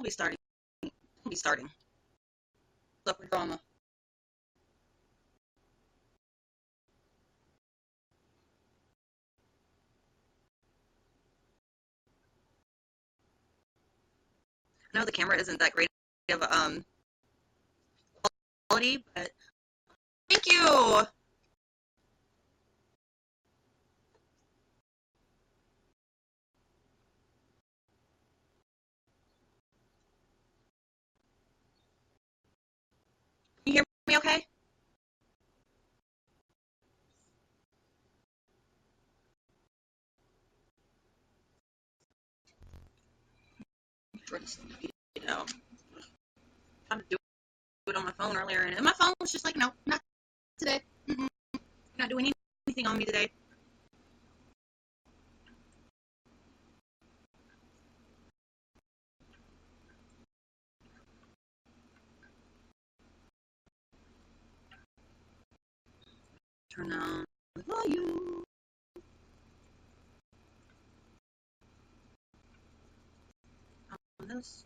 be starting. We'll be starting. What's up with drama? I know the camera isn't that great of a quality, but thank you. Can you hear me okay? You know, trying to do it on my phone earlier, and my phone was just like, no, not today. Mm-mm. You're not doing anything on me today. Turn down the volume. On this.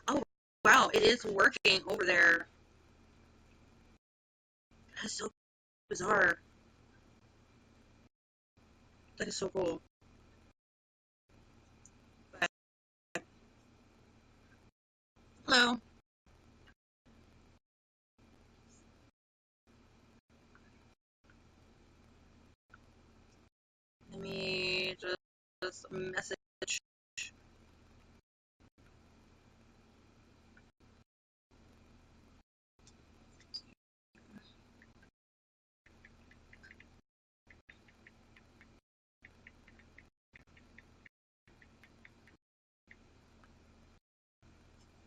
Oh, wow, it is working over there. That's so bizarre. That is so cool. But, hello. Let me just message.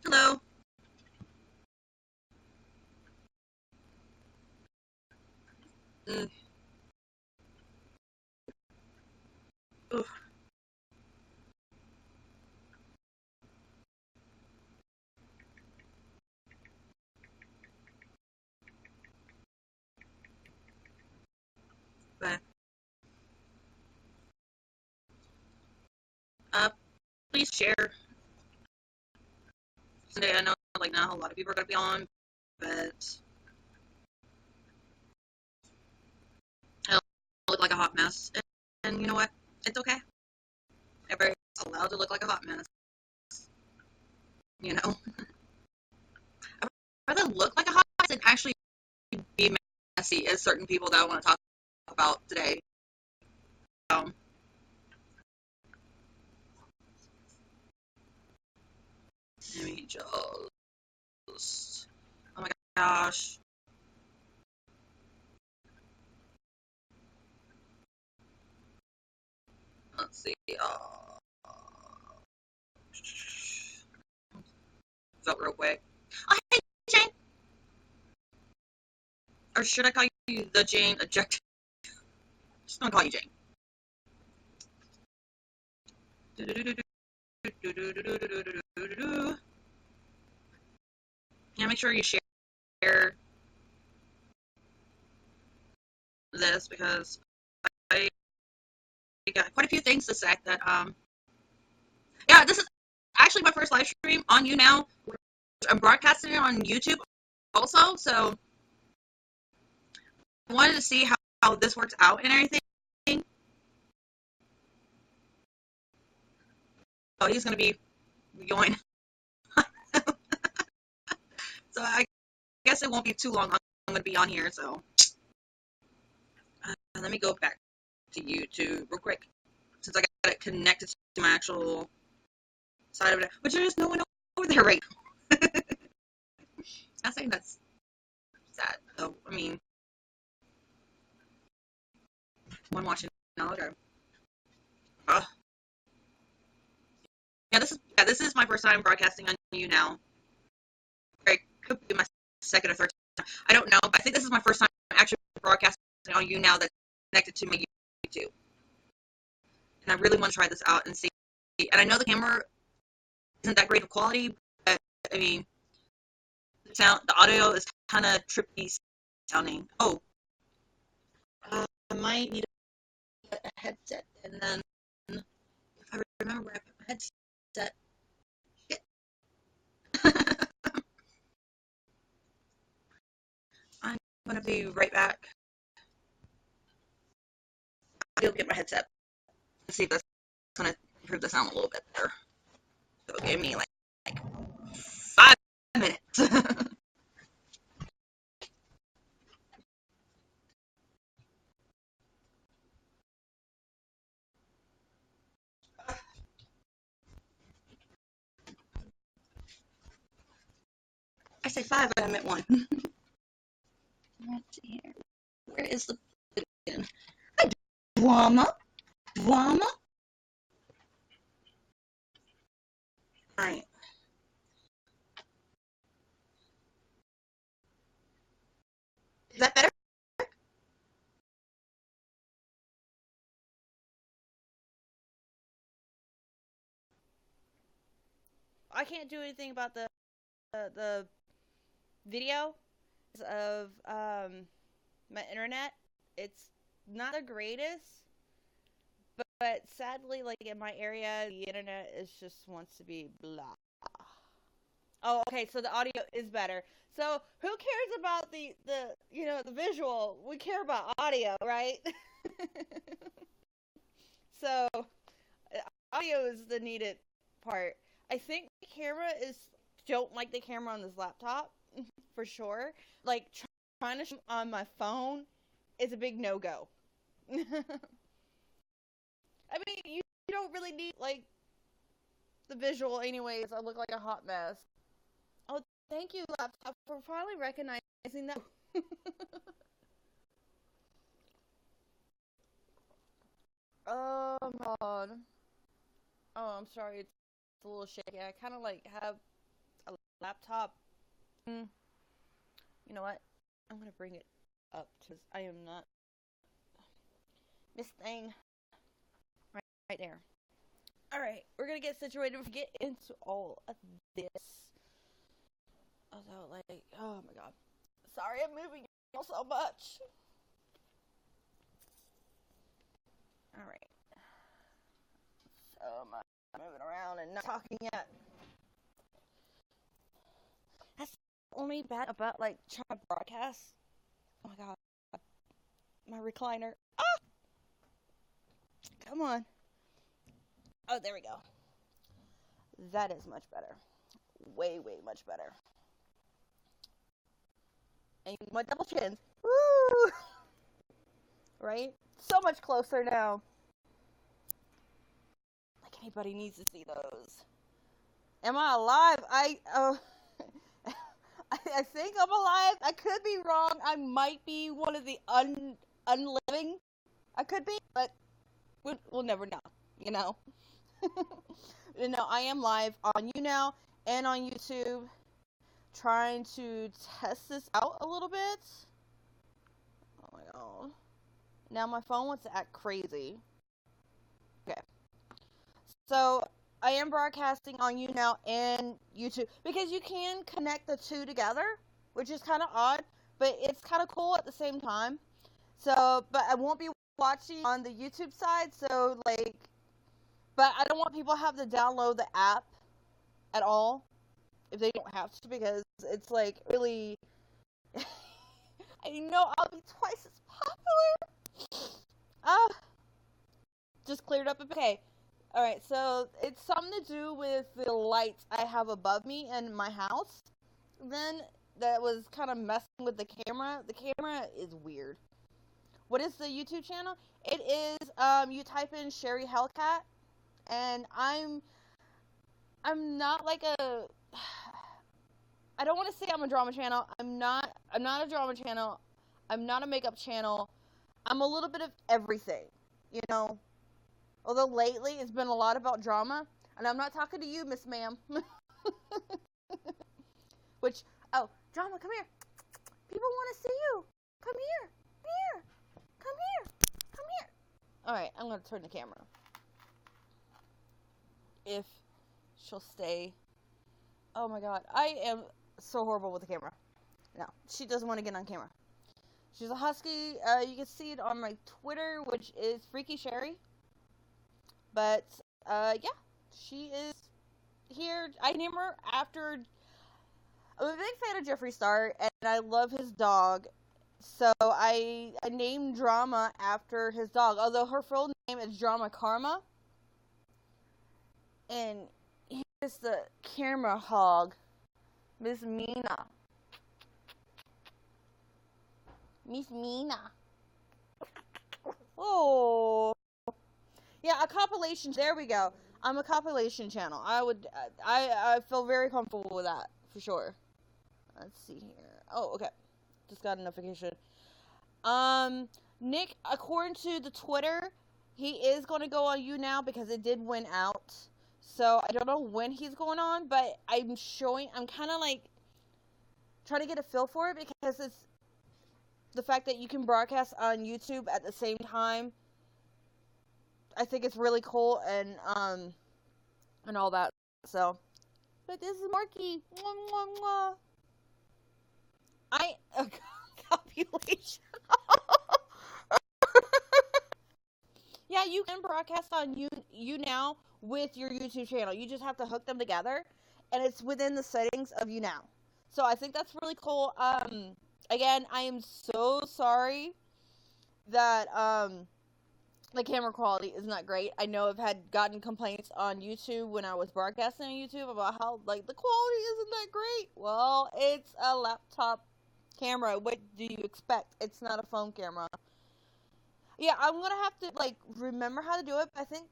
Hello. Mm. Oof. But, uh, please share. Sunday, I know, like, not a lot of people are going to be on, but I look like a hot mess. And you know what? It's okay. Everybody's allowed to look like a hot mess. You know? I'd rather look like a hot mess than actually be messy, as certain people that I want to talk about today. Um, Let me just. Oh my gosh. Let's see. Felt real quick. Oh, hey, Jane. Or should I call you the Jane Eject? Just gonna call you Jane. Yeah, make sure you share this because I got quite a few things to say that yeah, this is actually my first live stream on YouNow. I'm broadcasting it on YouTube also, so I wanted to see how this works out and everything. Oh, he's gonna be going. So I guess it won't be too long. I'm gonna be on here, so let me go back to YouTube real quick since I got it connected to my actual side of it, but there's no one over there right now. I'm saying that's sad. Oh, I mean, one watching now. Okay. Uh, this is my first time broadcasting on YouNow. It could be my second or third time. I don't know, but I think this is my first time actually broadcasting on YouNow that's connected to my YouTube. And I really want to try this out and see. And I know the camera isn't that great of quality, but I mean, the audio is kind of trippy sounding. Oh, I might need a headset and then remember where I put my headset. Shit. I'm gonna be right back. I'll get my headset. Let's see if that's gonna improve the sound a little bit better. So give me like 5 minutes. I say 5, but I meant 1. Let's see here. Where is the button? Hi, drama. Drama. Alright. Is that better? I can't do anything about the video of my internet. It's not the greatest, but sadly, like in my area, the internet is just wants to be blah. Oh, okay. So the audio is better. So who cares about the visual? We care about audio, right? So audio is the needed part. I think the camera is don't like the camera on this laptop for sure. Like trying to shoot on my phone is a big no go. I mean, you don't really need like the visual, anyways. I look like a hot mess. Oh, thank you, laptop, for finally recognizing that. Oh god. Oh, I'm sorry. It's a little shaky. I kind of like have a laptop. You know what? I'm gonna bring it up because I am not Miss Thing right there. All right, we're gonna get situated. We get into all of this. Although, like, oh my god, sorry, I'm moving so much. All right, so I'm moving around and not talking yet. That's only bad about like trying to broadcast. Oh my god, my recliner. Ah, come on. Oh, there we go. That is much better. Way, way much better. And my double chins. Woo! Right? So much closer now. Like anybody needs to see those. Am I alive? I think I'm alive. I could be wrong. I might be one of the unliving. I could be, but we'll never know. You know. I am live on YouNow and on YouTube, trying to test this out a little bit. Oh my god. Now my phone wants to act crazy. Okay. So I am broadcasting on YouNow and YouTube because you can connect the two together, which is kind of odd, but it's kind of cool at the same time. So, but I won't be watching on the YouTube side, so like, but I don't want people to have to download the app at all if they don't have to, because it's like really I know I'll be twice as popular. Just cleared up. Okay. Alright, so it's something to do with the lights I have above me in my house. Then that was kind of messing with the camera. The camera is weird. What is the YouTube channel? It is you type in Sherri HellCat, and I'm not like a I don't want to say I'm a drama channel. I'm not a drama channel. I'm not a makeup channel. I'm a little bit of everything, you know. Although lately it's been a lot about drama, and I'm not talking to you, Miss Ma'am. Which, oh, drama, come here. People want to see you. Come here. Here. Come here. Come here. All right, I'm going to turn the camera. If she'll stay. Oh my god, I am so horrible with the camera. No, she doesn't want to get on camera. She's a husky. You can see it on my Twitter, which is Freaky Sherri. But yeah, she is here. I name her after. I'm a big fan of Jeffree Star, and I love his dog. So I named Drama after his dog. Although her full name is Drama Karma, and here's the camera hog, Miss Mina. Miss Mina. Oh. Yeah, a compilation. There we go. I'm a compilation channel. I feel very comfortable with that for sure. Let's see here. Oh, okay. Just got a notification. Nick, according to the Twitter, he is going to go on YouNow because it did win out. So I don't know when he's going on, but I'm kind of like trying to get a feel for it because it's the fact that you can broadcast on YouTube at the same time. I think it's really cool and all that. So, but this is Marky. Mwah, mwah, mwah. Copulation. Yeah, you can broadcast on YouNow with your YouTube channel. You just have to hook them together, and it's within the settings of YouNow. So I think that's really cool. Again, I am so sorry that the camera quality is not great. I know I've gotten complaints on YouTube when I was broadcasting on YouTube about how like the quality isn't that great. Well, it's a laptop camera. What do you expect? It's not a phone camera. Yeah, I'm gonna have to like remember how to do it. I think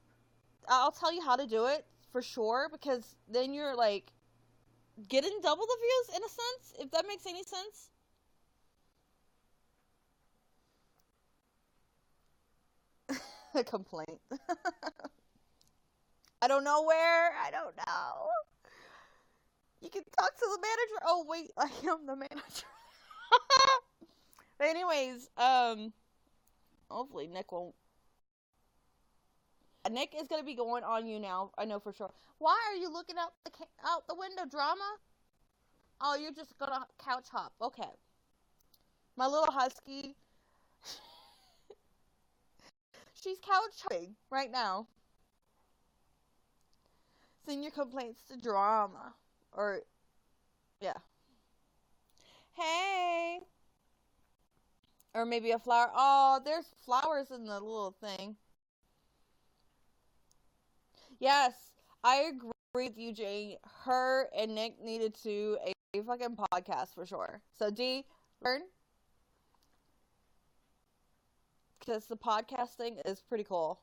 I'll tell you how to do it for sure because then you're like getting double the views in a sense, if that makes any sense. A complaint. I don't know where. I don't know. You can talk to the manager. Oh wait, I am the manager. But anyways, hopefully Nick won't. Nick is gonna be going on YouNow. I know for sure. Why are you looking out the window, Drama? Oh, you're just gonna couch hop. Okay. My little husky. She's couch hopping right now. Send your complaints to Drama. Or, yeah. Hey. Or maybe a flower. Oh, there's flowers in the little thing. Yes, I agree with you, Jane. Her and Nick needed to a fucking podcast for sure. So, D, learn. Because the podcasting is pretty cool.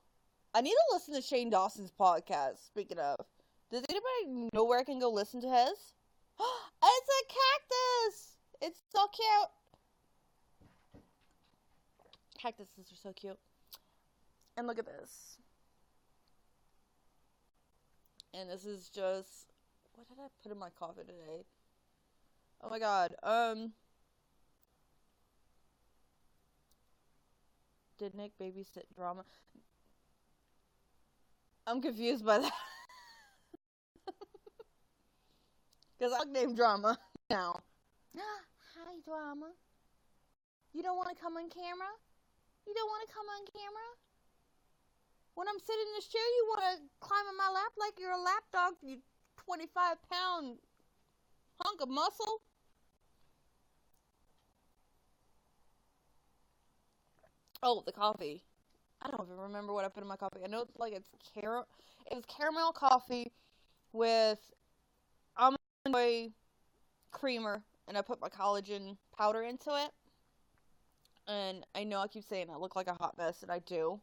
I need to listen to Shane Dawson's podcast, speaking of. Does anybody know where I can go listen to his? It's a cactus! It's so cute. Cactuses are so cute. And look at this. And this is just... What did I put in my coffee today? Oh my god. Did Nick babysit Drama? I'm confused by that. Because I'll name Drama now. Hi, Drama. You don't want to come on camera? You don't want to come on camera? When I'm sitting in this chair, you want to climb in my lap like you're a lap dog, you 25-pound hunk of muscle? Oh, the coffee. I don't even remember what I put in my coffee. I know it's like it was caramel coffee with almond joy creamer, and I put my collagen powder into it. And I know I keep saying I look like a hot mess, and I do.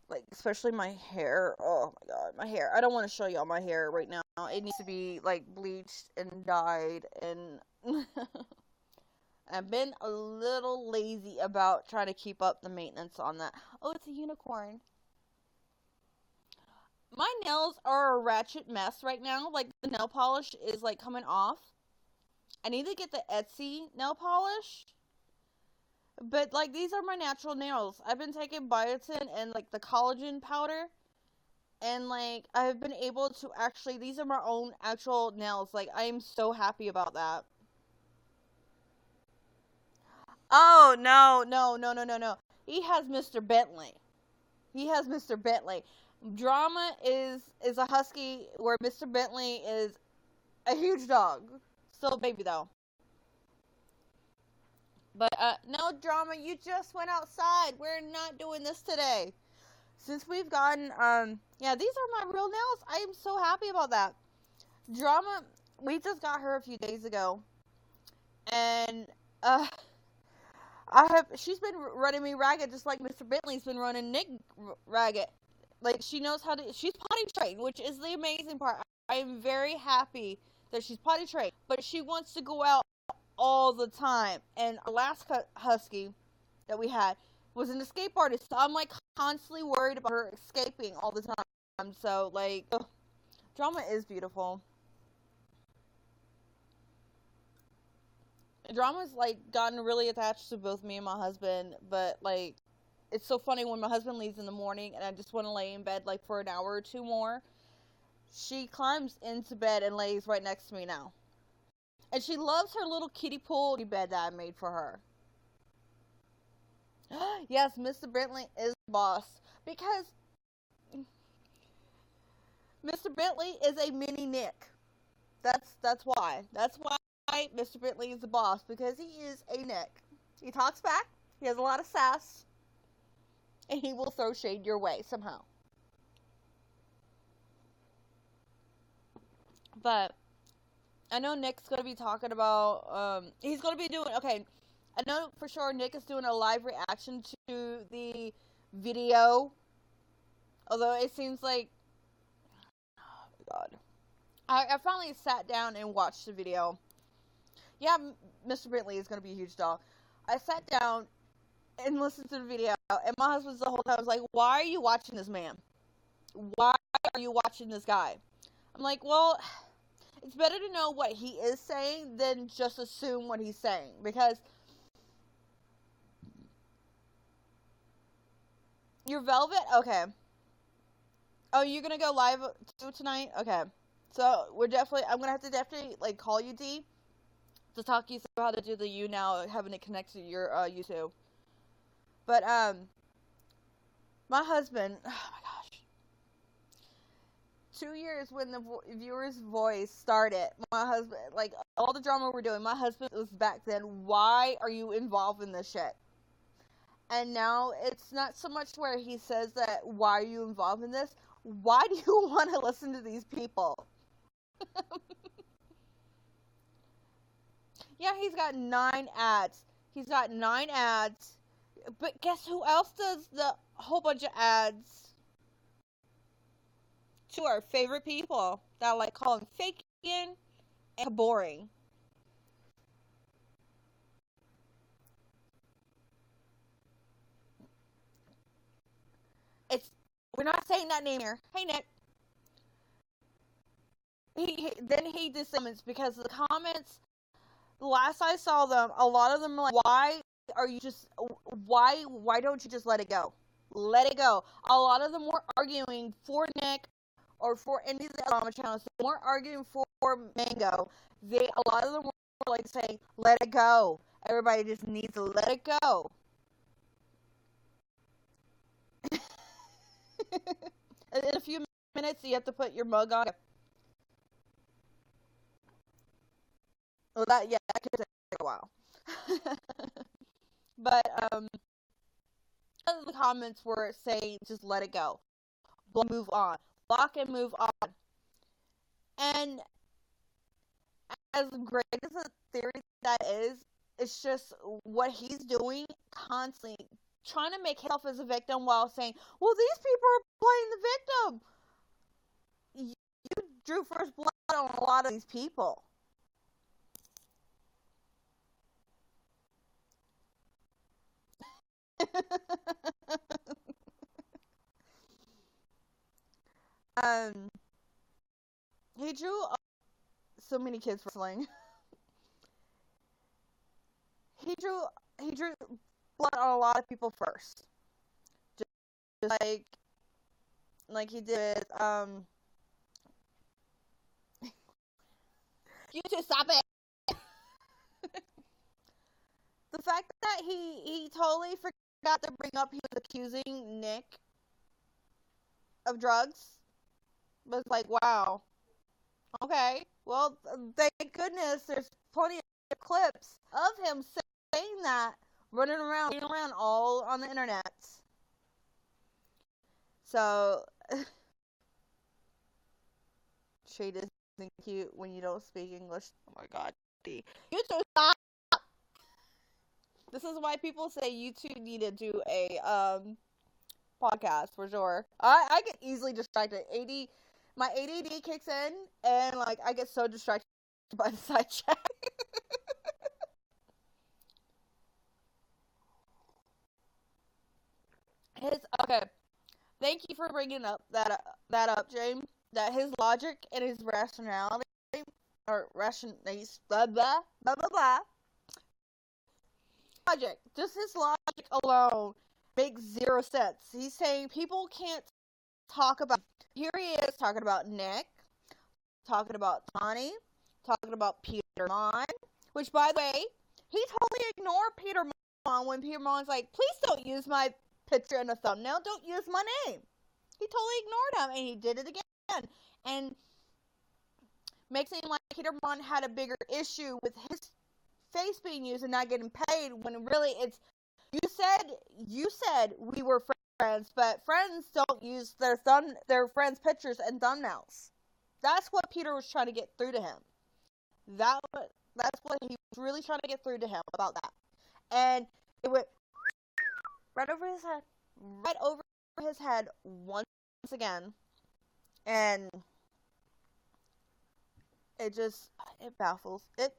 Like, especially my hair. Oh my god, my hair. I don't want to show y'all my hair right now. It needs to be, like, bleached and dyed, and I've been a little lazy about trying to keep up the maintenance on that. Oh, it's a unicorn. My nails are a ratchet mess right now. Like, the nail polish is, like, coming off. I need to get the Etsy nail polish. But, like, these are my natural nails. I've been taking biotin and, like, the collagen powder. And, like, I've been able to actually... These are my own actual nails. Like, I am so happy about that. Oh, no. He has Mr. Bentley. Drama is a husky, where Mr. Bentley is a huge dog. Still a baby though. But no, Drama, you just went outside. We're not doing this today. Since we've gotten yeah, these are my real nails. I am so happy about that. Drama, we just got her a few days ago, and she's been running me ragged, just like Mr. Bentley's been running Nick ragged. Like, she knows how to, she's potty trained, which is the amazing part. I am very happy that she's potty trained, but she wants to go out all the time. And our last husky that we had was an escape artist, so I'm like constantly worried about her escaping all the time. So like, Drama is beautiful. Drama's like gotten really attached to both me and my husband, but like, it's so funny when my husband leaves in the morning and I just want to lay in bed like for an hour or two more. She climbs into bed and lays right next to me now. And she loves her little kiddie pool bed that I made for her. Yes, Mr. Bentley is the boss. Because Mr. Bentley is a mini Nick. That's why. That's why Mr. Bentley is the boss. Because he is a Nick. He talks back. He has a lot of sass. And he will throw shade your way somehow. But I know Nick's going to be talking about, he's going to be doing, okay, I know for sure Nick is doing a live reaction to the video. Although it seems like, oh my god. I finally sat down and watched the video. Yeah, Mr. Bentley is going to be a huge dog. I sat down and listened to the video, and my husband's the whole time was like, why are you watching this man? Why are you watching this guy? I'm like, well, it's better to know what he is saying than just assume what he's saying. Because your Velvet? Okay. Oh, you're going to go live too tonight? Okay. So, I'm going to have to definitely, like, call you, D, to talk you through how to do the YouNow, having it connect to your YouTube. But, my husband, oh my gosh, 2 years when the viewer's voice started, my husband, like, all the drama we're doing, my husband was back then, why are you involved in this shit? And now it's not so much where he says that, why are you involved in this? Why do you want to listen to these people? Yeah, he's got 9 ads. He's got 9 ads. But guess who else does the whole bunch of ads? To our favorite people that I like calling faking and boring. We're not saying that name here. Hey, Nick. Then he dissummons because the comments, last I saw them, a lot of them are like, why don't you just let it go? Let it go. A lot of them were arguing for Nick or for any of the drama channels. They weren't arguing for Mango. A lot of them were like saying, let it go. Everybody just needs to let it go. In a few minutes, you have to put your mug on. Well, that could take a while. But the comments were saying, just let it go, move on, block and move on. And as great as a theory that is, it's just what he's doing constantly, trying to make himself as a victim while saying, well, these people are playing the victim. You drew first blood on a lot of these people. He drew so many kids wrestling. he drew blood on a lot of people first, just like he did. You two stop it. The fact that he totally forgot to bring up he was accusing Nick of drugs. But it's like, wow. Okay. Well, thank goodness there's plenty of clips of him saying that, running around all on the internet. So, shade isn't cute when you don't speak English. Oh my god. You two stop. This is why people say you two need to do a podcast for sure. I get easily distracted. My ADD kicks in, and like I get so distracted by the side chat. Okay. Thank you for bringing up that up, James. That his logic and his rationality or blah blah blah blah blah. Logic, just his logic alone makes zero sense. He's saying people can't talk about. Here he is talking about Nick, talking about Tawny, talking about Peter Mon, which, by the way, he totally ignored Peter Mon when Peter Mon's like, please don't use my picture in a thumbnail, don't use my name. He totally ignored him, and he did it again. And makes it seem like Peter Mon had a bigger issue with his face being used and not getting paid, when really it's, you said we were friends, but friends don't use their friends' pictures and thumbnails. That's what Peter was trying to get through to him. That's what he was really trying to get through to him about that. And it went right over his head once again. And it baffles. It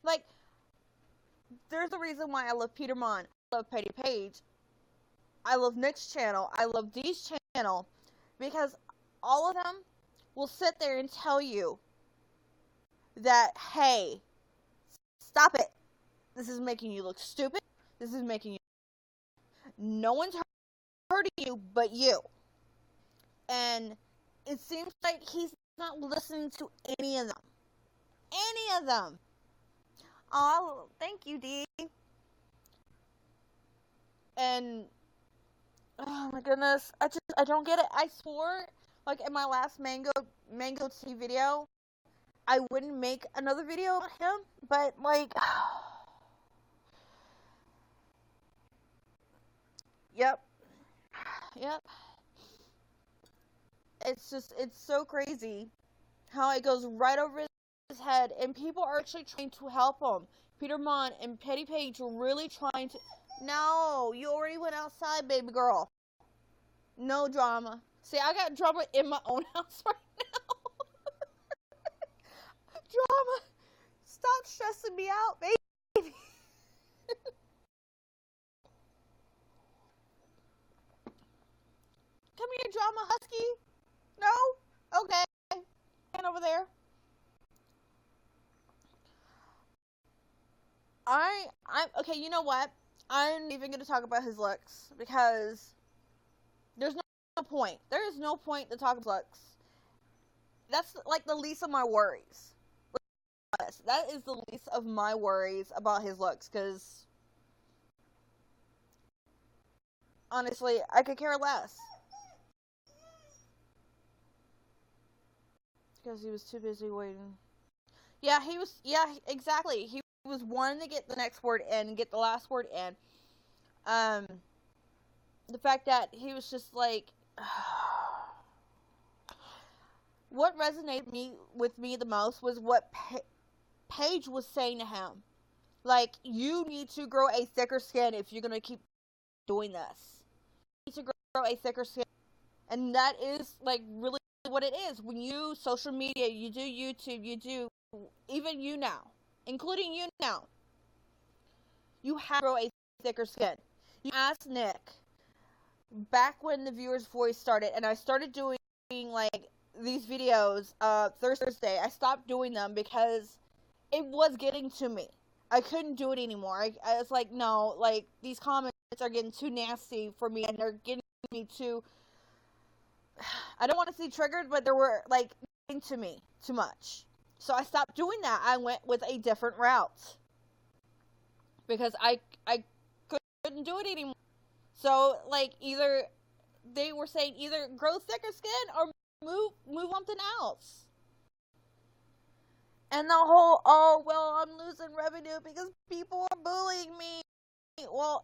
like, there's a reason why I love Peter Mon, I love Petty Page, I love Nick's channel, I love Dee's channel, because all of them will sit there and tell you that, hey, stop it. This is making you look stupid. This is making you... No one's hurting you but you. And it seems like he's not listening to any of them. Any of them. Oh, thank you, Dee. And, oh my goodness, I don't get it. I swore, like, in my last Mango Tea video, I wouldn't make another video about him, but, like, yep. It's so crazy how it goes right over his head, and people are actually trying to help him. Peter Mon and Petty Page are really trying to... No, you already went outside, baby girl. No drama. See, I got drama in my own house right now. Drama. Stop stressing me out, baby. Come here, drama husky. No? Okay. Stand over there. I'm okay, you know what? I'm even going to talk about his looks, because there's no point. There is no point to talk about looks. That's like the least of my worries. That is the least of my worries about his looks, because honestly, I could care less. Because he was too busy waiting. Yeah, exactly. He was wanting to get the next word in, get the last word in. The fact that he was just like... What resonated with me the most was what Paige was saying to him. Like, you need to grow a thicker skin if you're going to keep doing this. You need to grow a thicker skin. And that is, like, really what it is. When you social media, you do YouTube, you do even YouNow, including YouNow, you have to grow a thicker skin. You ask Nick back when the viewer's voice started, and I started doing like these videos Thursday. I stopped doing them because it was getting to me. I couldn't do it anymore. I was like, no, like, these comments are getting too nasty for me, and they're getting me too... I don't want to say triggered, but they were, like, getting to me too much. So I stopped doing that. I went with a different route. Because I couldn't do it anymore. So, like, either they were saying either grow thicker skin or move something else. And the whole, oh, well, I'm losing revenue because people are bullying me. Well,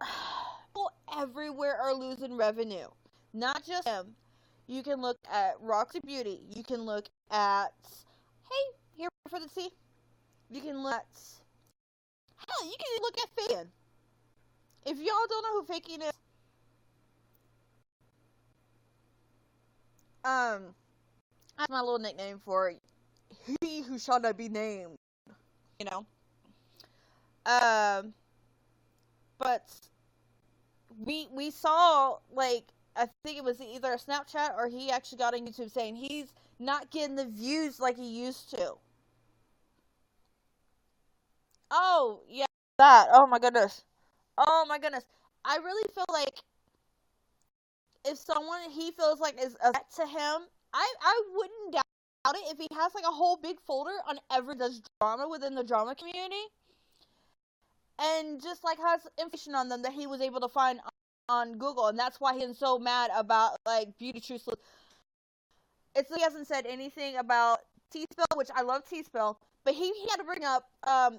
people everywhere are losing revenue. Not just him. You can look at Roxy Beauty. You can look at, hey, here for the tea. You can look at, hell, you can look at Fakin. If y'all don't know who Fakin is, that's my little nickname for he who shall not be named. You know? But we saw, like, I think it was either a Snapchat or he actually got on YouTube saying he's not getting the views like he used to. Oh, yeah, that. Oh my goodness. Oh my goodness. I really feel like if someone he feels like is a threat to him, I wouldn't doubt it if he has like a whole big folder on every does drama within the drama community. And just like has information on them that he was able to find on Google, and that's why he's so mad about like Beauty Truth. It's he hasn't said anything about T-Spell, which I love T-Spell, but he had to bring up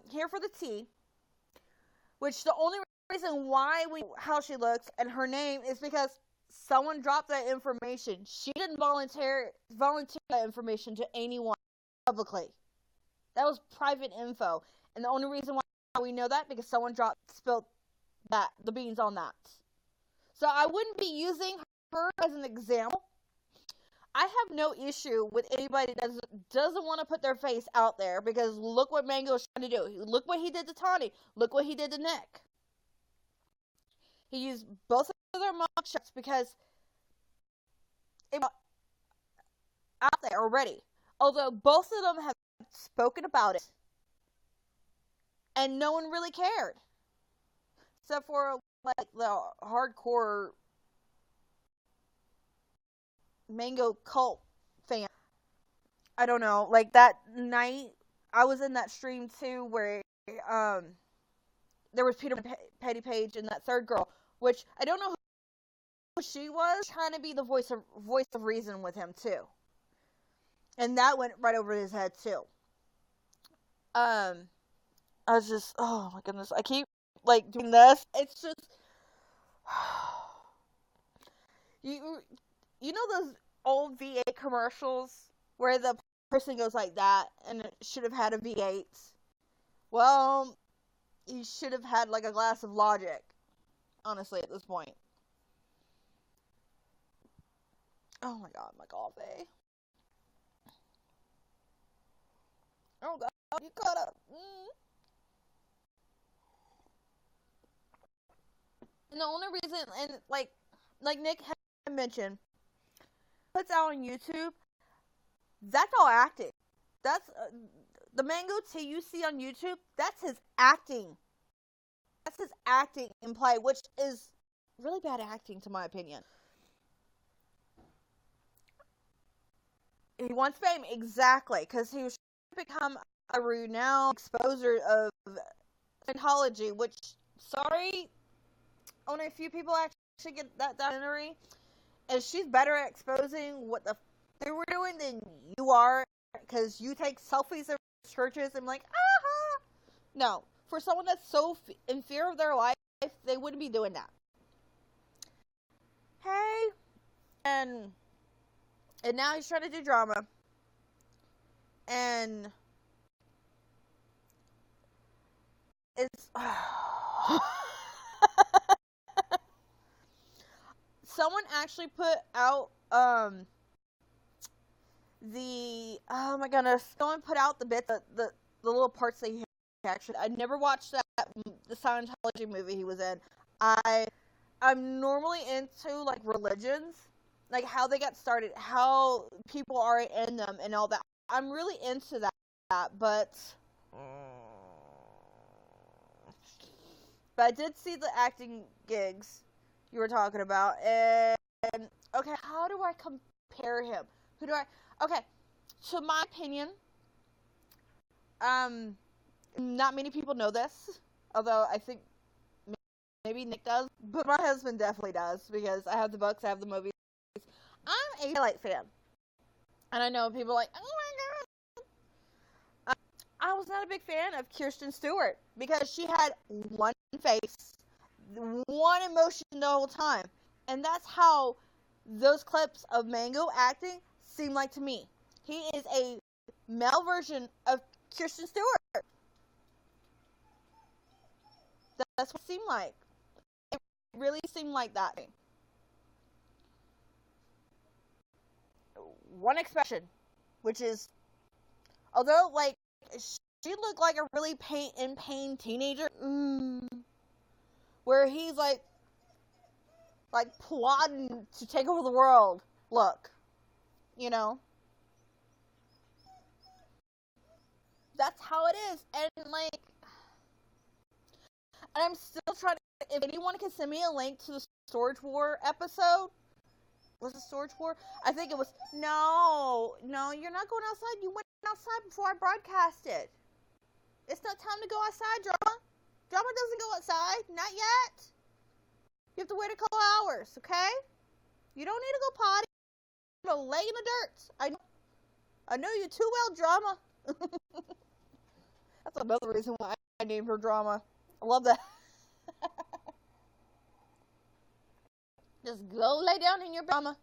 Here for the Tea, which the only reason why we know how she looks and her name is because someone dropped that information. She didn't volunteer that information to anyone publicly. That was private info, and the only reason why we know that because someone spilled the beans on that. So I wouldn't be using her as an example. I have no issue with anybody that doesn't want to put their face out there because look what Mango is trying to do. Look what he did to Tawny. Look what he did to Nick. He used both of their mugshots because it was out there already. Although both of them have spoken about it. And no one really cared. Except for like the hardcore Mango cult fan. I don't know. Like that night, I was in that stream too where there was Peter Petty Page and that third girl, which I don't know who she was, trying to be the voice of reason with him too. And that went right over his head too. I was just, oh my goodness, I keep like doing this. It's just you know those old V8 commercials where the person goes like that and it should have had a V8. Well, he should have had like a glass of Logic, honestly, at this point. Oh my god, my coffee. Oh god, you gotta. And the only reason, and like Nick had mentioned, puts out on YouTube, that's all acting. That's the Mango Tea you see on YouTube. That's his acting. That's his acting in play, which is really bad acting, to my opinion. He wants fame, exactly, because he was trying to become a renowned exposer of Scientology, which, sorry, only a few people actually get that documentary, and she's better at exposing what the they were doing than you are, because you take selfies of churches and like, aha! No, for someone that's so in fear of their life, they wouldn't be doing that. Hey, and now he's trying to do drama, and it's someone actually put out oh my goodness, someone put out the bits, the little parts that he actually. I never watched the Scientology movie he was in. I'm normally into like religions, like how they got started, how people are in them, and all that. I'm really into that, but I did see the acting gigs you were talking about, and okay, how do I compare him? Who do I? Okay, to my opinion, not many people know this, although I think maybe Nick does, but my husband definitely does, because I have the books, I have the movies, I'm a Twilight fan. And I know people are like, oh my god. I was not a big fan of Kirsten Stewart because she had one face, one emotion the whole time. And that's how those clips of Mango acting seem like to me. He is a male version of Kirsten Stewart. That's what it seemed like. It really seemed like that. One expression, which is, although, like, she looked like a really in pain teenager, where he's like plotting to take over the world. Look, you know, that's how it is, and like, and I'm still trying to. If anyone can send me a link to the Storage War episode. Was it Storage War? I think it was. No, you're not going outside. You went outside before I broadcasted. It's not time to go outside, Drama. Drama doesn't go outside. Not yet. You have to wait a couple hours, okay? You don't need to go potty. You're going to lay in the dirt. I know you too well, Drama. That's another reason why I named her Drama. I love that. Just go lay down in your drama.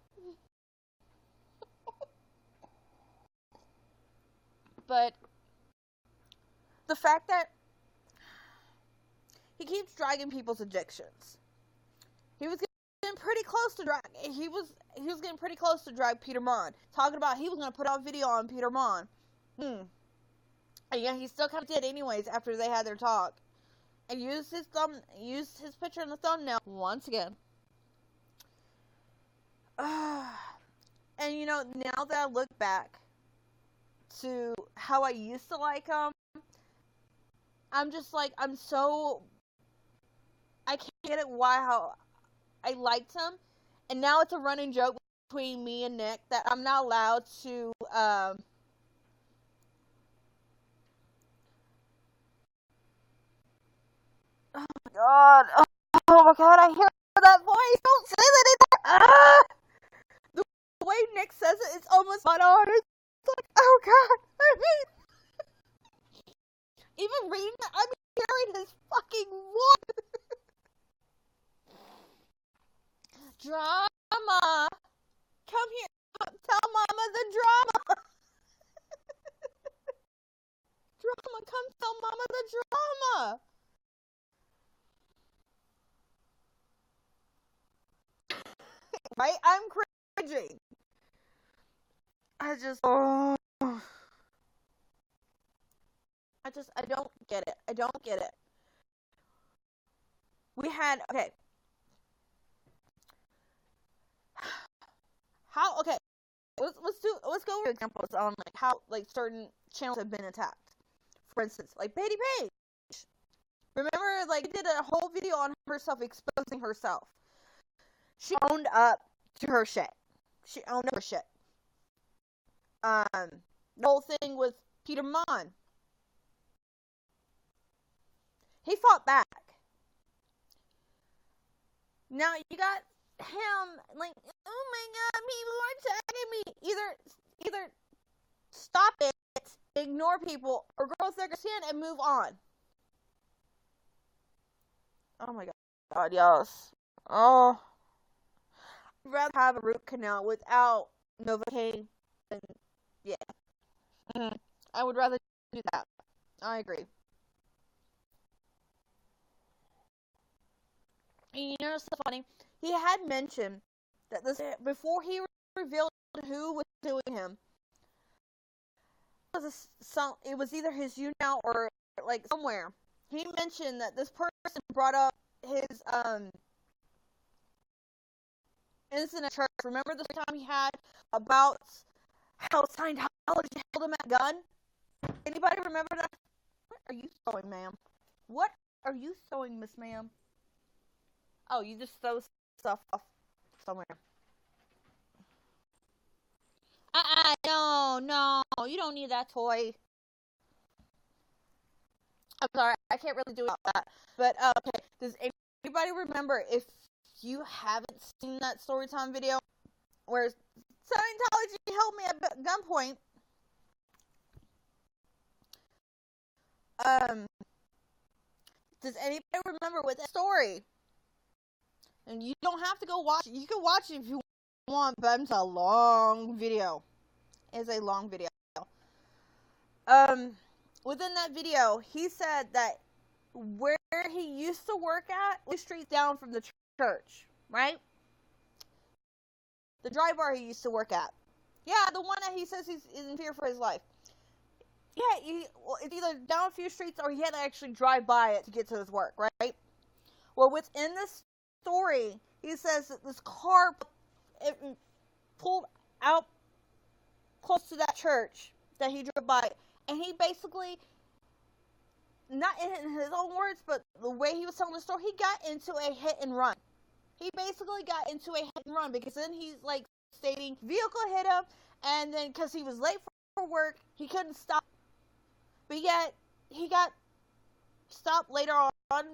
But the fact that he keeps dragging people's addictions. He was getting pretty close to drag. He was getting pretty close to drag Peter Mon. Talking about he was going to put out a video on Peter Mon. And yeah, he still kind of did anyways after they had their talk. And used his picture in the thumbnail once again. And you know, now that I look back to how I used to like him, I'm just like, I can't get it how I liked him. And now it's a running joke between me and Nick that I'm not allowed to, oh my god, I hear that voice, don't say that either. The way Nick says it, it's almost spot on. It's like, oh god, even reading it, I'm hearing his fucking voice. Drama, come here, tell Mama the drama. Drama, come tell Mama the drama. Right? I'm cringing. I don't get it. I don't get it. We had, okay. Okay. Let's go over examples on like how like certain channels have been attacked. For instance, like Betty Page. Remember, like, did a whole video on herself exposing herself. She owned up to her shit. She owned up her shit. The whole thing with Peter Mon. He fought back. Now you got him like, oh my god, people are attacking me. Either stop it, ignore people, or grow a thicker skin and move on. Oh my god, yes. Oh. I'd rather have a root canal without Novocaine than, yeah. I would rather do that. I agree. And you know what's so funny? He had mentioned that this, before he revealed who was doing him, it was either his YouNow or like somewhere. He mentioned that this person brought up his incident at church. Remember the time he had about how Scientology held him at gun? Anybody remember that? What are you sewing, ma'am? What are you sewing, Miss Ma'am? Oh, you just throw stuff off somewhere. No, you don't need that toy. I'm sorry, I can't really do that. But, okay, does anybody remember, if you haven't seen that Storytime video, where Scientology held me at gunpoint. Does anybody remember what that story? And you don't have to go watch it. You can watch it if you want, but it's a long video. It's a long video. Within that video, he said that where he used to work at was street down from the church, right? The dry bar he used to work at. Yeah, the one that he says he's in fear for his life. Yeah, it's either down a few streets or he had to actually drive by it to get to his work, right? Well, within this story, he says that this car pulled out close to that church that he drove by, and he basically, not in his own words, but the way he was telling the story, he got into a hit and run. He basically got into a hit and run because then he's like stating vehicle hit him, and then because he was late for work, he couldn't stop. But yet, he got stopped later on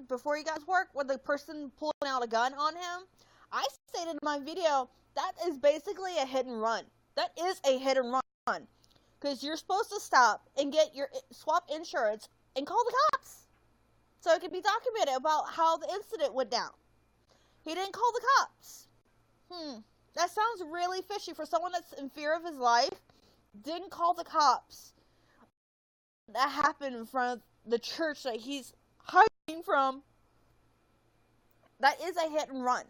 before he got to work with the person pulling out a gun on him. I stated in my video, that is basically a hit and run. That is a hit and run. Because you're supposed to stop and get your swap insurance and call the cops. So it can be documented about how the incident went down. He didn't call the cops. That sounds really fishy for someone that's in fear of his life. Didn't call the cops. That happened in front of the church that he's hiding from. That is a hit and run.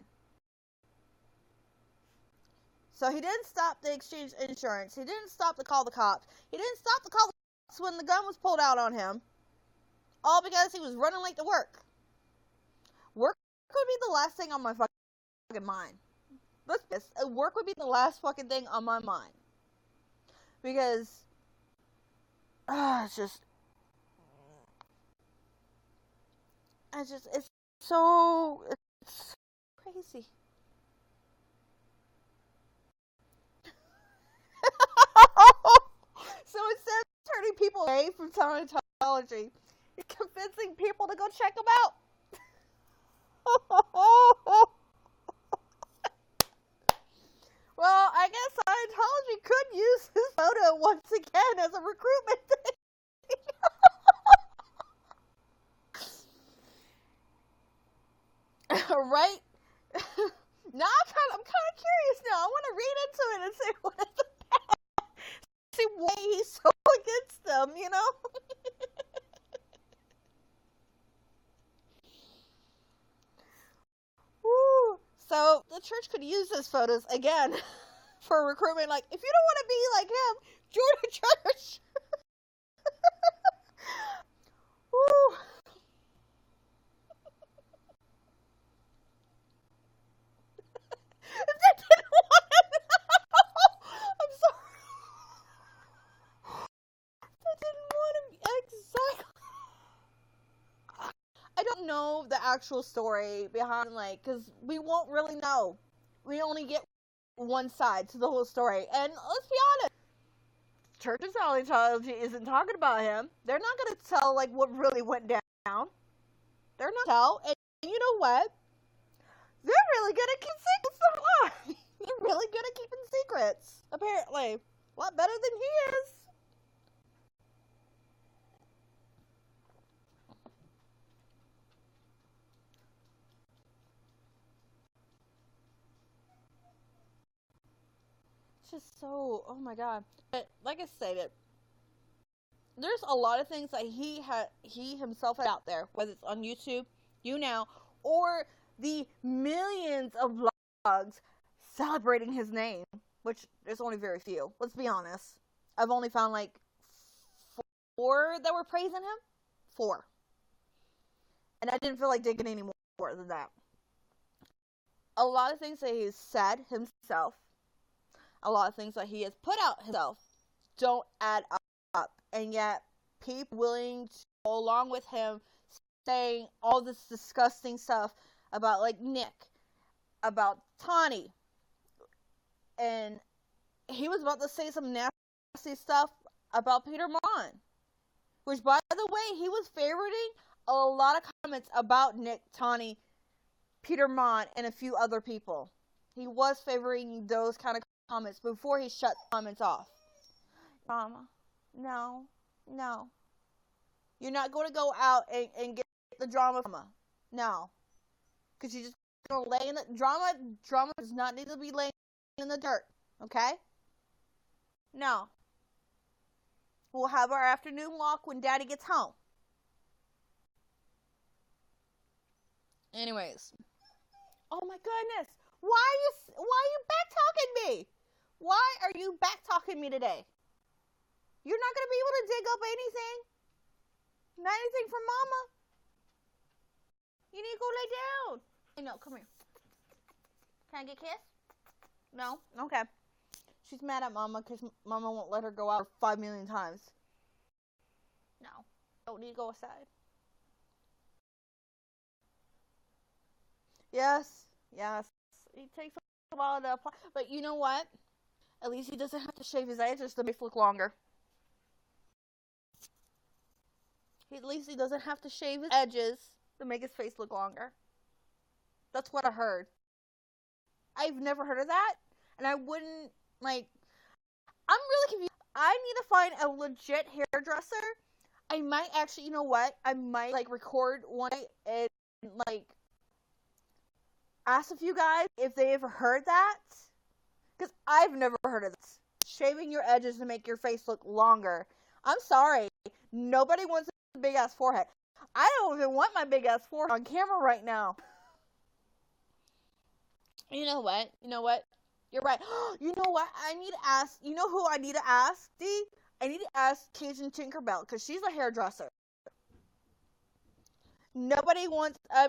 So he didn't stop to exchange insurance. He didn't stop to call the cops. He didn't stop to call the cops when the gun was pulled out on him. All because he was running late to work. Work would be the last thing on my fucking mind. Work would be the last fucking thing on my mind. Because it's crazy. So instead of turning people away from Scientology, you're convincing people to go check them out. Well, I guess Scientology could use this photo once again as a recruitment thing. Right? Now I'm kind of curious now. I want to read into it and see what it's about. See why he's so against them, you know? Woo. So the church could use those photos again for recruitment. Like, if you don't want to be like him, join the church. Woo. If they didn't want him, I'm sorry. They didn't want him exactly. I don't know the actual story behind, like, because we won't really know. We only get one side to the whole story. And let's be honest, Church of Scientology isn't talking about him. They're not going to tell, like, what really went down. They're not tell. And you know what? They're really good at keeping secrets alive. They're really good at keeping secrets, apparently. A lot better than he is. Just so, oh my god. But like I stated, there's a lot of things that he himself had out there, whether it's on YouTube, YouNow, or the millions of vlogs celebrating his name, which there's only very few. Let's be honest. I've only found like 4 that were praising him. 4. And I didn't feel like digging any more than that. A lot of things that he's said himself, a lot of things that he has put out himself don't add up. And yet, people willing to go along with him saying all this disgusting stuff about, like, Nick, about Tawny. And he was about to say some nasty stuff about Peter Mon. Which, by the way, he was favoriting a lot of comments about Nick, Tawny, Peter Mon, and a few other people. He was favoring those kind of comments before he shut comments off. Mama, no, no. You're not going to go out and get the drama from her. No. Because you're just going to lay in the... Drama does not need to be laying in the dirt. Okay? No. We'll have our afternoon walk when Daddy gets home. Anyways. Oh my goodness. Why are you back-talking me? Why are you back-talking me today? You're not going to be able to dig up anything. Not anything from Mama. You need to go lay down. Hey, no, come here. Can I get kissed? No? Okay. She's mad at Mama because Mama won't let her go out 5 million times. No. Don't need to go outside. Yes. Yes. It takes a while to apply. But you know what? At least he doesn't have to shave his edges to make it look longer. At least he doesn't have to shave his edges to make his face look longer. That's what I heard. I've never heard of that. And I wouldn't, like... I'm really confused. I need to find a legit hairdresser. I might actually, you know what? I might, like, record one and, like, ask a few guys if they ever heard that. Because I've never heard of this. Shaving your edges to make your face look longer. I'm sorry. Nobody wants a big-ass forehead. I don't even want my big-ass forehead on camera right now. You know what? You're right. You know what? I need to ask. You know who I need to ask, D? I need to ask Cajun Tinkerbell, because she's a hairdresser. Nobody wants a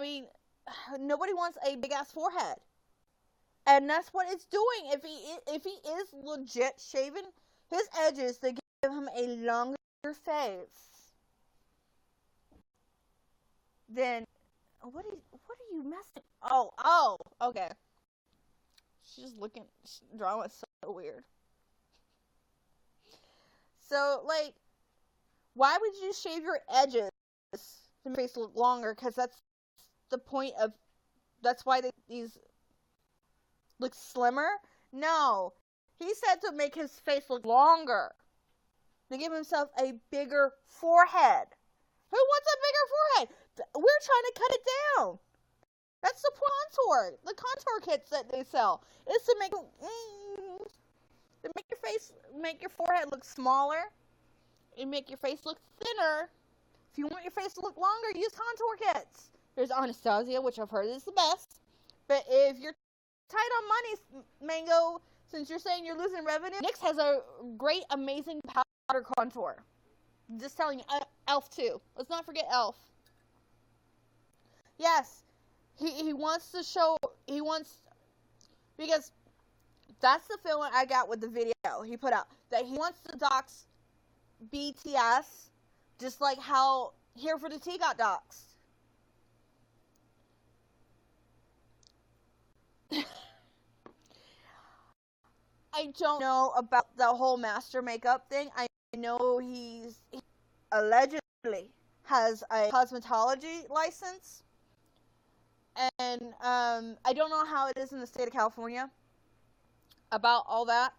big-ass forehead. And that's what it's doing. If he is legit shaving his edges to give him a longer face, then what are you messing? Oh, okay. She's looking. Drama is so weird. So, like, why would you shave your edges to make your face look longer? Because that's the point of. That's why these look slimmer. No, he said to make his face look longer, to give himself a bigger forehead. Who wants a bigger forehead? We're trying to cut it down. That's the contour. The contour kits that they sell is to make your forehead look smaller and make your face look thinner. If you want your face to look longer, use contour kits. There's Anastasia, which I've heard is the best. But if you're tight on money, Mango, since you're saying you're losing revenue, NYX has a great, amazing powder contour. Just telling you, Elf too. Let's not forget Elf. Yes. He wants to show, because that's the feeling I got with the video he put out, that he wants to dox BTS, just like how Here for the Tea got doxed. I don't know about the whole master makeup thing. I know he allegedly has a cosmetology license. And I don't know how it is in the state of California about all that.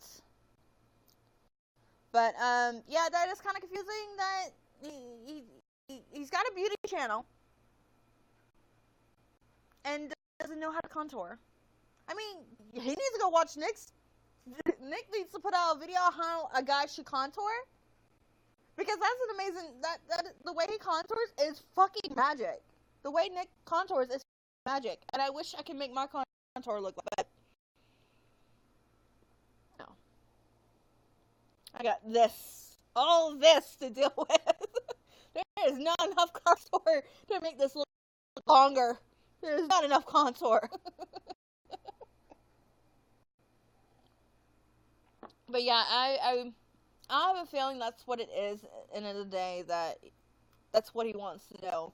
But yeah, that is kind of confusing that he's got a beauty channel and doesn't know how to contour. I mean, he needs to go watch Nick's. Nick needs to put out a video on how a guy should contour. Because that's an amazing, that the way he contours is fucking magic. The way Nick contours is magic, and I wish I could make my contour look like that. No. I got all this to deal with. There is not enough contour to make this look longer. There's not enough contour. But yeah, I have a feeling that's what it is at the end of the day, that's what he wants to do.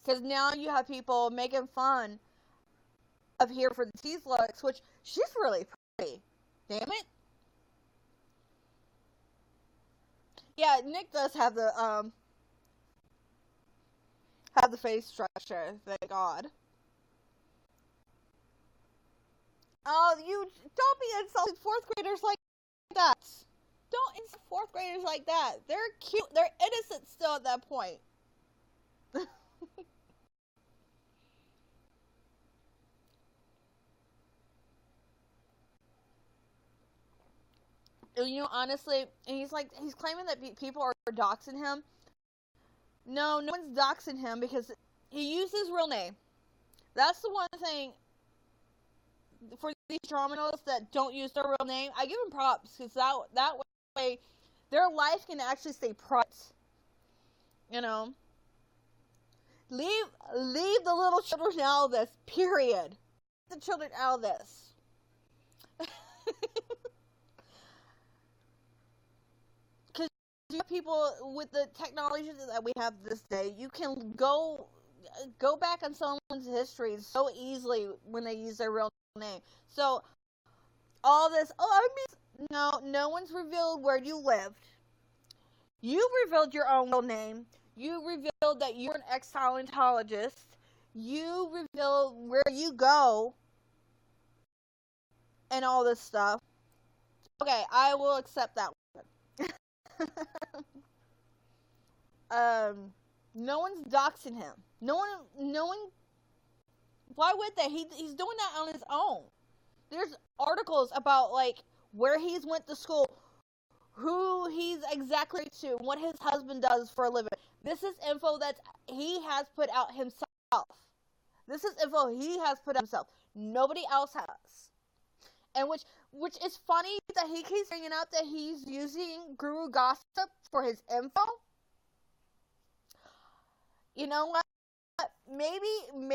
Because now you have people making fun of Here for the Tease looks, which she's really pretty. Damn it. Yeah, Nick does have the face structure, thank God. Oh, you don't be insulting fourth graders like that. Don't insult fourth graders like that. They're cute. They're innocent still at that point. Honestly, and he's claiming that people are doxing him. No, no one's doxing him because he used his real name. That's the one thing for these drama novels that don't use their real name. I give them props because that way their life can actually stay private. You know, leave the little children out of this. Period. The children out of this. Because you have people with the technology that we have this day, you can go back on someone's history so easily when they use their real name. So all this, no one's revealed where you lived. You revealed your own real name. You revealed that you're an ex-Scientologist. You revealed where you go and all this stuff. Okay, I will accept that one. No one's doxing him. No one. Why would they? He's doing that on his own. There's articles about like where he's went to school, who he's exactly to, what his husband does for a living. This is info that he has put out himself. This is info he has put out himself. Nobody else has. And which is funny that he keeps bringing up that he's using Guru Gossip for his info. You know what? Maybe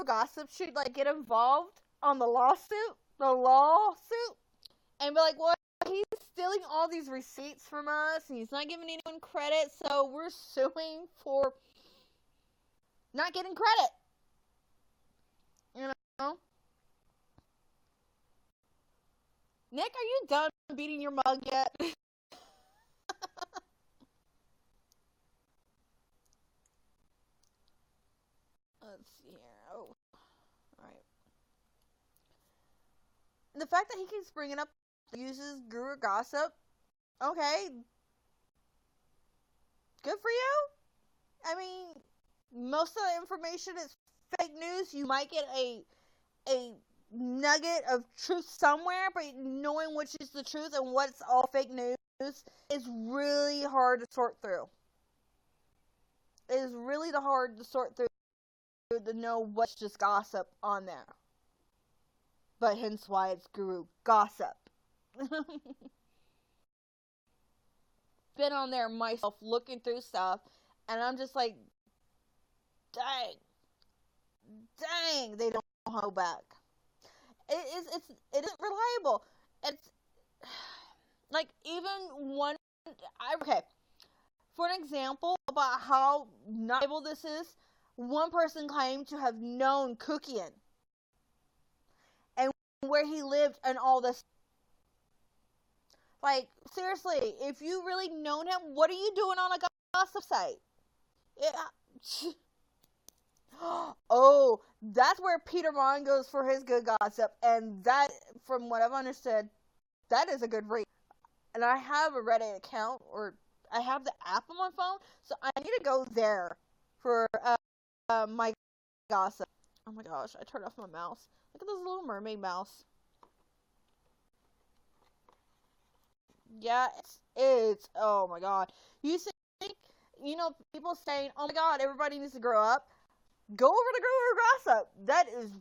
Gossip should like get involved on the lawsuit, and be like, well, he's stealing all these receipts from us, and he's not giving anyone credit, so we're suing for not getting credit. You know? Nick, are you done beating your mug yet? Let's see here. Oh, alright. The fact that he keeps bringing up uses Guru Gossip, okay, good for you. I mean, most of the information is fake news. You might get a nugget of truth somewhere, but knowing which is the truth and what's all fake news is really hard to sort through. It is really hard to sort through to know what's just gossip on there. But hence why it's Guru Gossip. Been on there myself looking through stuff, and I'm just like, dang, they don't hold back. It isn't reliable. It's like even one. Okay, for an example about how not reliable this is, one person claimed to have known Kukian and where he lived and all this. Like, seriously, if you really known him, what are you doing on a gossip site? Yeah. Oh, that's where Peter Vaughn goes for his good gossip, and that, from what I've understood, that is a good read. And I have a Reddit account, or I have the app on my phone, so I need to go there for my gossip. Oh my gosh, I turned off my mouse. Look at this little mermaid mouse. Yeah, it's oh my god. You think, people saying, oh my god, everybody needs to grow up. Go over to Guru Gossip. That is,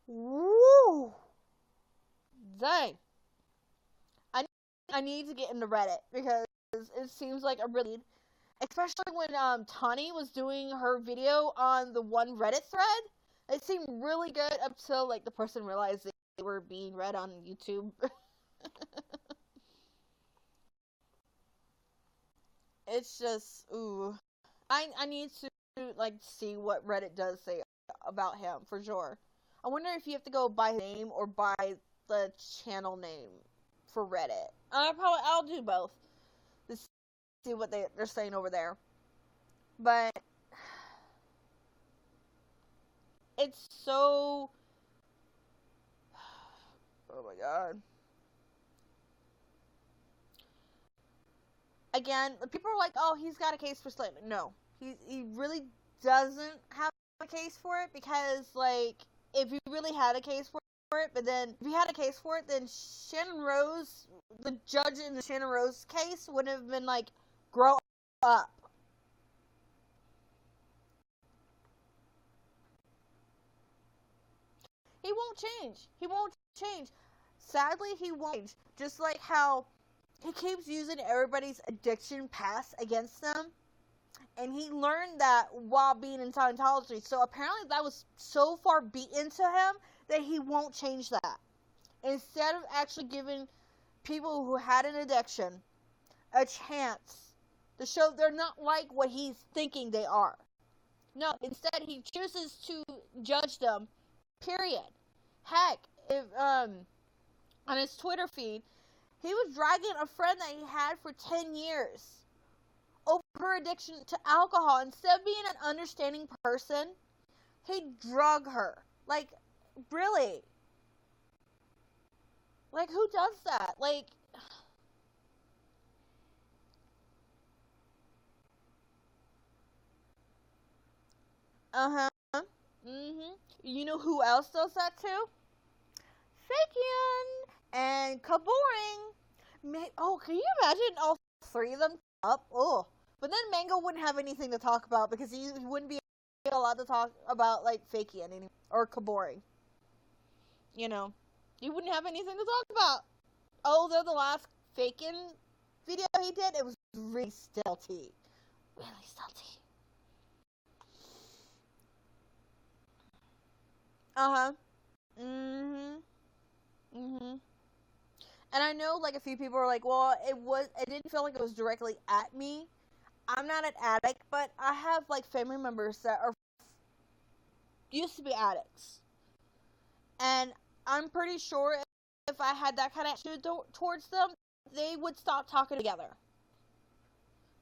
woo, dang. I need to get into Reddit because it seems like a really, especially when Tani was doing her video on the one Reddit thread. It seemed really good up till like the person realized they were being read on YouTube. It's just, ooh. I need to like see what Reddit does say about him for sure. I wonder if you have to go by name or by the channel name for Reddit. I'll do both to see what they're saying over there. But it's so Oh my god. Again, people are like, oh, he's got a case for slander. No. He really doesn't have a case for it because, like, if he really had a case for it, but then if he had a case for it, then Shannon Rose, the judge in the Shannon Rose case, would have been like, grow up. He won't change. He won't change. Sadly, he won't change. Just like how he keeps using everybody's addiction past against them. And he learned that while being in Scientology. So apparently that was so far beaten to him that he won't change that. Instead of actually giving people who had an addiction a chance to show they're not like what he's thinking they are. No, instead he chooses to judge them, period. Heck, if on his Twitter feed, he was dragging a friend that he had for 10 years over her addiction to alcohol. Instead of being an understanding person, he drug her. Like, really? Like, who does that? Like, You know who else does that too? Fakian and Kaboring. Oh, can you imagine all three of them up? Oh, but then Mango wouldn't have anything to talk about because he wouldn't be allowed to talk about like Fakian anymore or Kaboring. You know, he wouldn't have anything to talk about. Although the last Fakian video he did, it was really stilty. Really stilty. Uh-huh. And I know like a few people are like, well, it didn't feel like it was directly at me. I'm not an addict, but I have like family members that are used to be addicts. And I'm pretty sure if I had that kind of attitude towards them, they would stop talking together.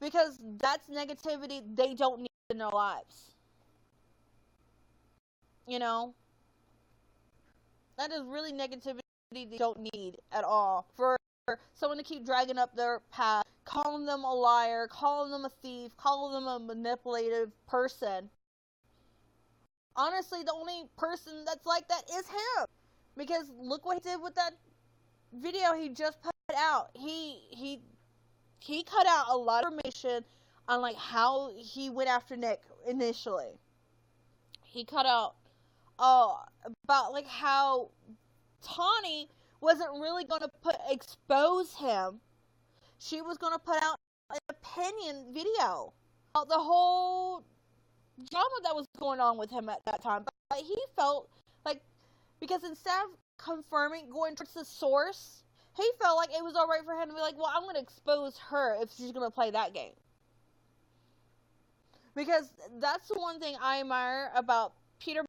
Because that's negativity they don't need in their lives. You know? That is really negativity they don't need at all. For someone to keep dragging up their path, calling them a liar, calling them a thief, calling them a manipulative person. Honestly, the only person that's like that is him. Because look what he did with that video he just put out. He cut out a lot of information on like how he went after Nick initially. He cut out about like how Tawny wasn't really going to expose him. She was going to put out an opinion video about the whole drama that was going on with him at that time. But he felt like, because instead of confirming, going towards the source, he felt like it was alright for him to be like, well, I'm going to expose her if she's going to play that game. Because that's the one thing I admire about Peter,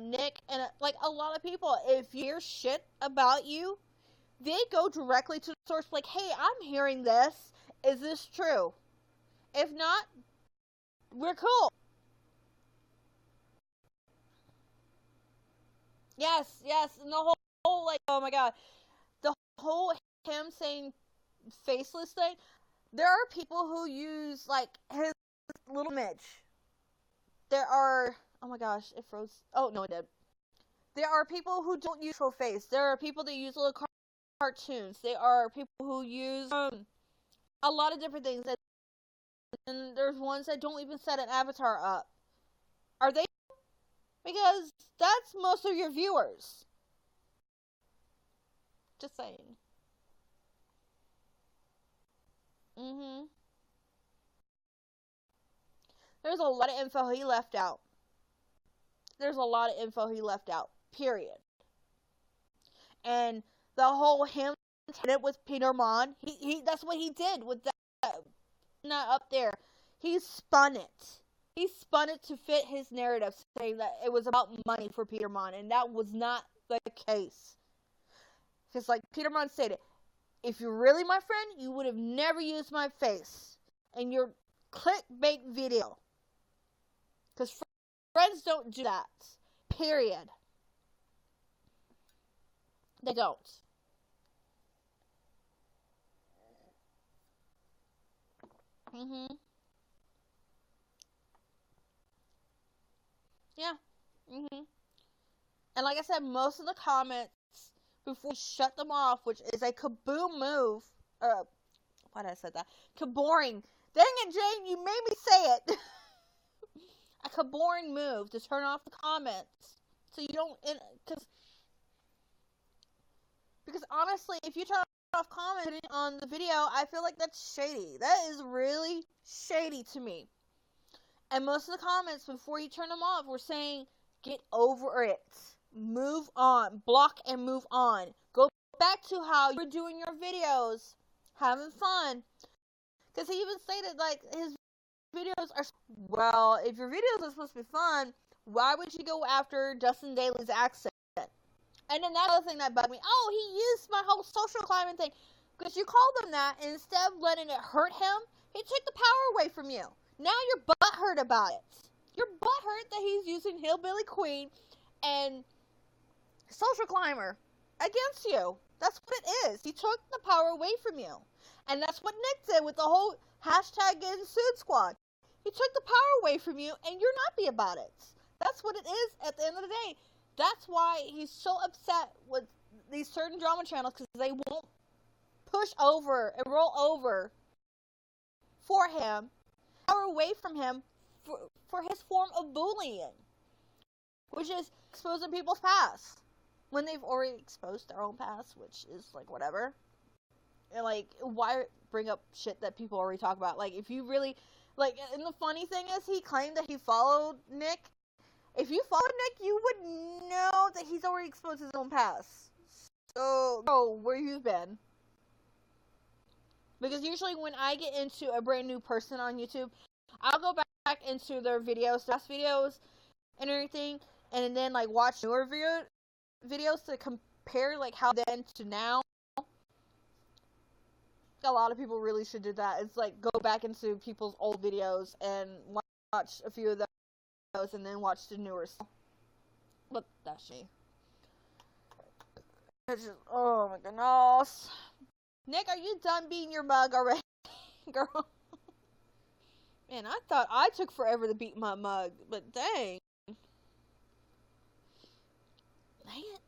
Nick, and like a lot of people. If you hear shit about you, they go directly to the source like, hey, I'm hearing this. Is this true? If not, we're cool. Yes, and the whole like, oh my god, the whole him saying faceless thing. There are people who use like his little image. There are, oh my gosh, it froze. Oh no, it did. There are people who don't use full face. There are people that use little cartoons. There are people who use a lot of different things. And there's ones that don't even set an avatar up. Are they? Because that's most of your viewers. Just saying. There's a lot of info he left out. Period. And the whole him with Peter Mon, he that's what he did with that not up there. He spun it. He spun it to fit his narrative, saying that it was about money for Peter Mon, and that was not the case. Because like Peter Mon stated, if you're really my friend, you would have never used my face in your clickbait video. Because friends don't do that. Period. They don't. Mhm. Yeah. Mhm. And like I said, most of the comments before we shut them off, which is a kaboom move. Why did I say that? Kaboring. Dang it, Jane! You made me say it. A kaboring move to turn off the comments, so you don't. Because honestly, if you turn off commenting on the video, I feel like that's shady. That is really shady to me. And most of the comments before you turn them off were saying, get over it. Move on. Block and move on. Go back to how you were doing your videos. Having fun. Because he even stated, like, his videos are... Well, if your videos are supposed to be fun, why would you go after Justin Daly's accent? And then that other thing that bugged me. Oh, he used my whole social climbing thing. Because you called him that, and instead of letting it hurt him, he took the power away from you. Now you're butthurt about it. You're butthurt that he's using Hillbilly Queen and Social Climber against you. That's what it is. He took the power away from you. And that's what Nick did with the whole hashtag getting sued squad. He took the power away from you, and you're not happy about it. That's what it is at the end of the day. That's why he's so upset with these certain drama channels, because they won't push over and roll over for him, or away from him for his form of bullying, which is exposing people's past when they've already exposed their own past, which is like whatever. And like, why bring up shit that people already talk about? Like, if you really like, and the funny thing is, he claimed that he followed Nick. If you followed Nick, you would know that he's already exposed his own past. So, where you've been. Because usually when I get into a brand new person on YouTube, I'll go back into their videos, past videos, and everything, and then like watch newer videos to compare like how then to now. A lot of people really should do that. It's like go back into people's old videos and watch a few of those, and then watch the newer stuff. But that's me. It's just, oh my goodness. Nick, are you done being your mug already, girl? Man, I thought I took forever to beat my mug, but dang. Dang it.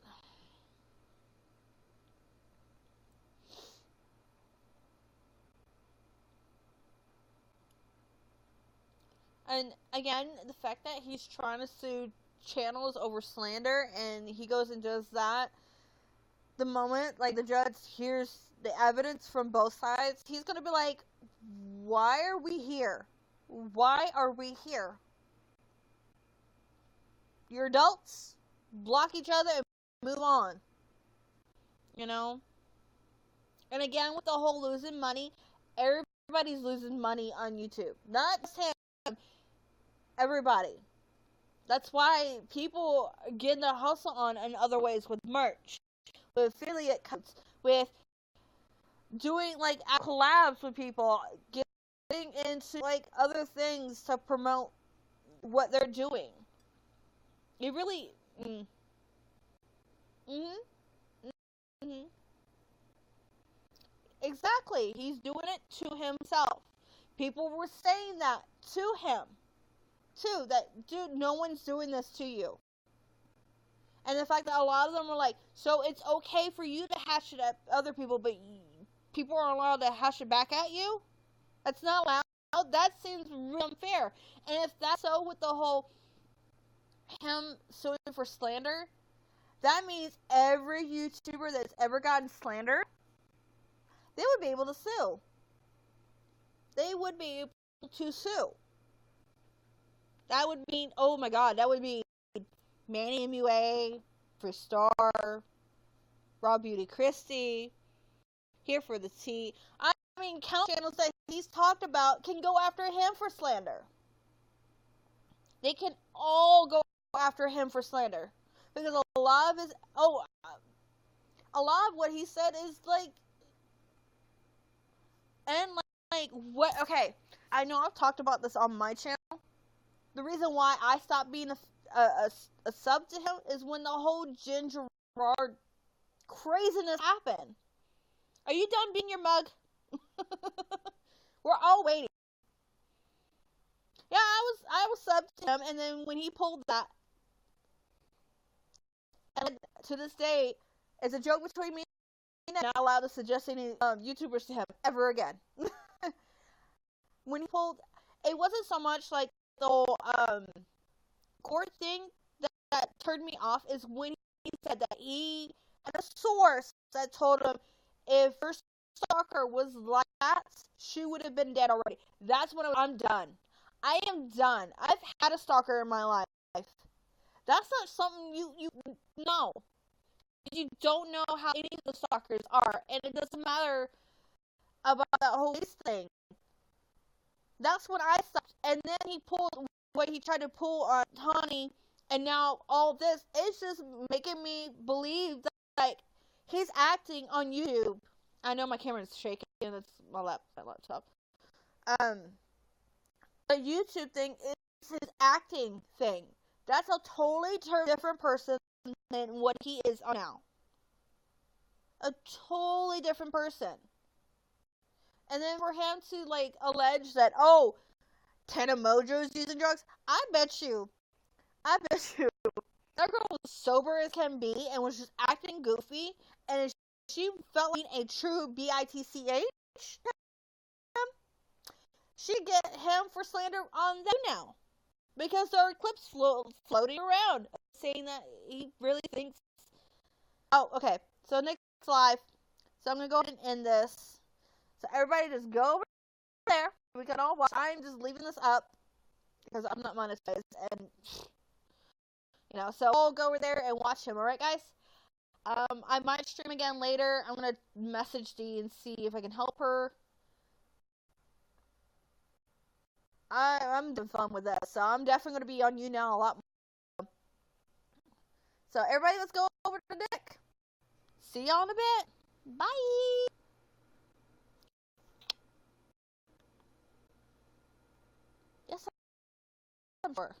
And again, the fact that he's trying to sue channels over slander, and he goes and does that, the moment like the judge hears the evidence from both sides, he's gonna be like, why are we here? Why are we here? You're adults. Block each other and move on. You know? And again, with the whole losing money, everybody's losing money on YouTube. Not just him. Everybody. That's why people are getting their hustle on in other ways, with merch, with affiliate codes, with doing like collabs with people, getting into like other things to promote what they're doing. It really. Exactly. He's doing it to himself. People were saying that to him too. That, dude, no one's doing this to you. And the fact that a lot of them were like, so it's okay for you to hash it at other people, but people are allowed to hash it back at you? That's not allowed. That seems really unfair. And if that's so with the whole him suing for slander, that means every YouTuber that's ever gotten slandered, they would be able to sue. They would be able to sue. That would mean, oh my god, that would be Manny MUA, for Star, Raw Beauty Christie, Here for the Tea. I mean, countless channels that he's talked about can go after him for slander. They can all go after him for slander. Because a lot of his, a lot of what he said is like, and like, what, okay, I know I've talked about this on my channel. The reason why I stopped being a sub to him is when the whole Jen Gerard craziness happen. Are you done being your mug? We're all waiting. Yeah, I was subbed to him, and then when he pulled that, and to this day, it's a joke between me and I'm not allowed to suggest any YouTubers to him ever again. When he pulled, it wasn't so much like the whole court thing that turned me off. Is when he said that he had a source that told him if her stalker was like that, she would have been dead already. That's when I'm done. I am done. I've had a stalker in my life. That's not something you know. You don't know how any of the stalkers are, and it doesn't matter about that whole thing. That's when I stopped. And then he pulled what he tried to pull on Tawny, and now all this, it's just making me believe that, like, he's acting on YouTube. I know my camera's shaking, it's my laptop. The YouTube thing is his acting thing. That's a totally different person than what he is now. A totally different person. And then for him to, like, allege that, oh, Tana Mojo's using drugs, I bet you, that girl was sober as can be and was just acting goofy, and if she felt like a true bitch, she'd get him for slander on them now. Because there are clips floating around saying that he really thinks. Oh, okay. So next live. So I'm going to go ahead and end this. So everybody just go over there. We can all watch. I'm just leaving this up because I'm not monetized. And, so we'll go over there and watch him. Alright, guys? I might stream again later. I'm going to message Dee and see if I can help her. I'm doing fun with this, so I'm definitely going to be on YouNow a lot more. So everybody, let's go over to Nick. See y'all in a bit. Bye. Yes, I'm sure.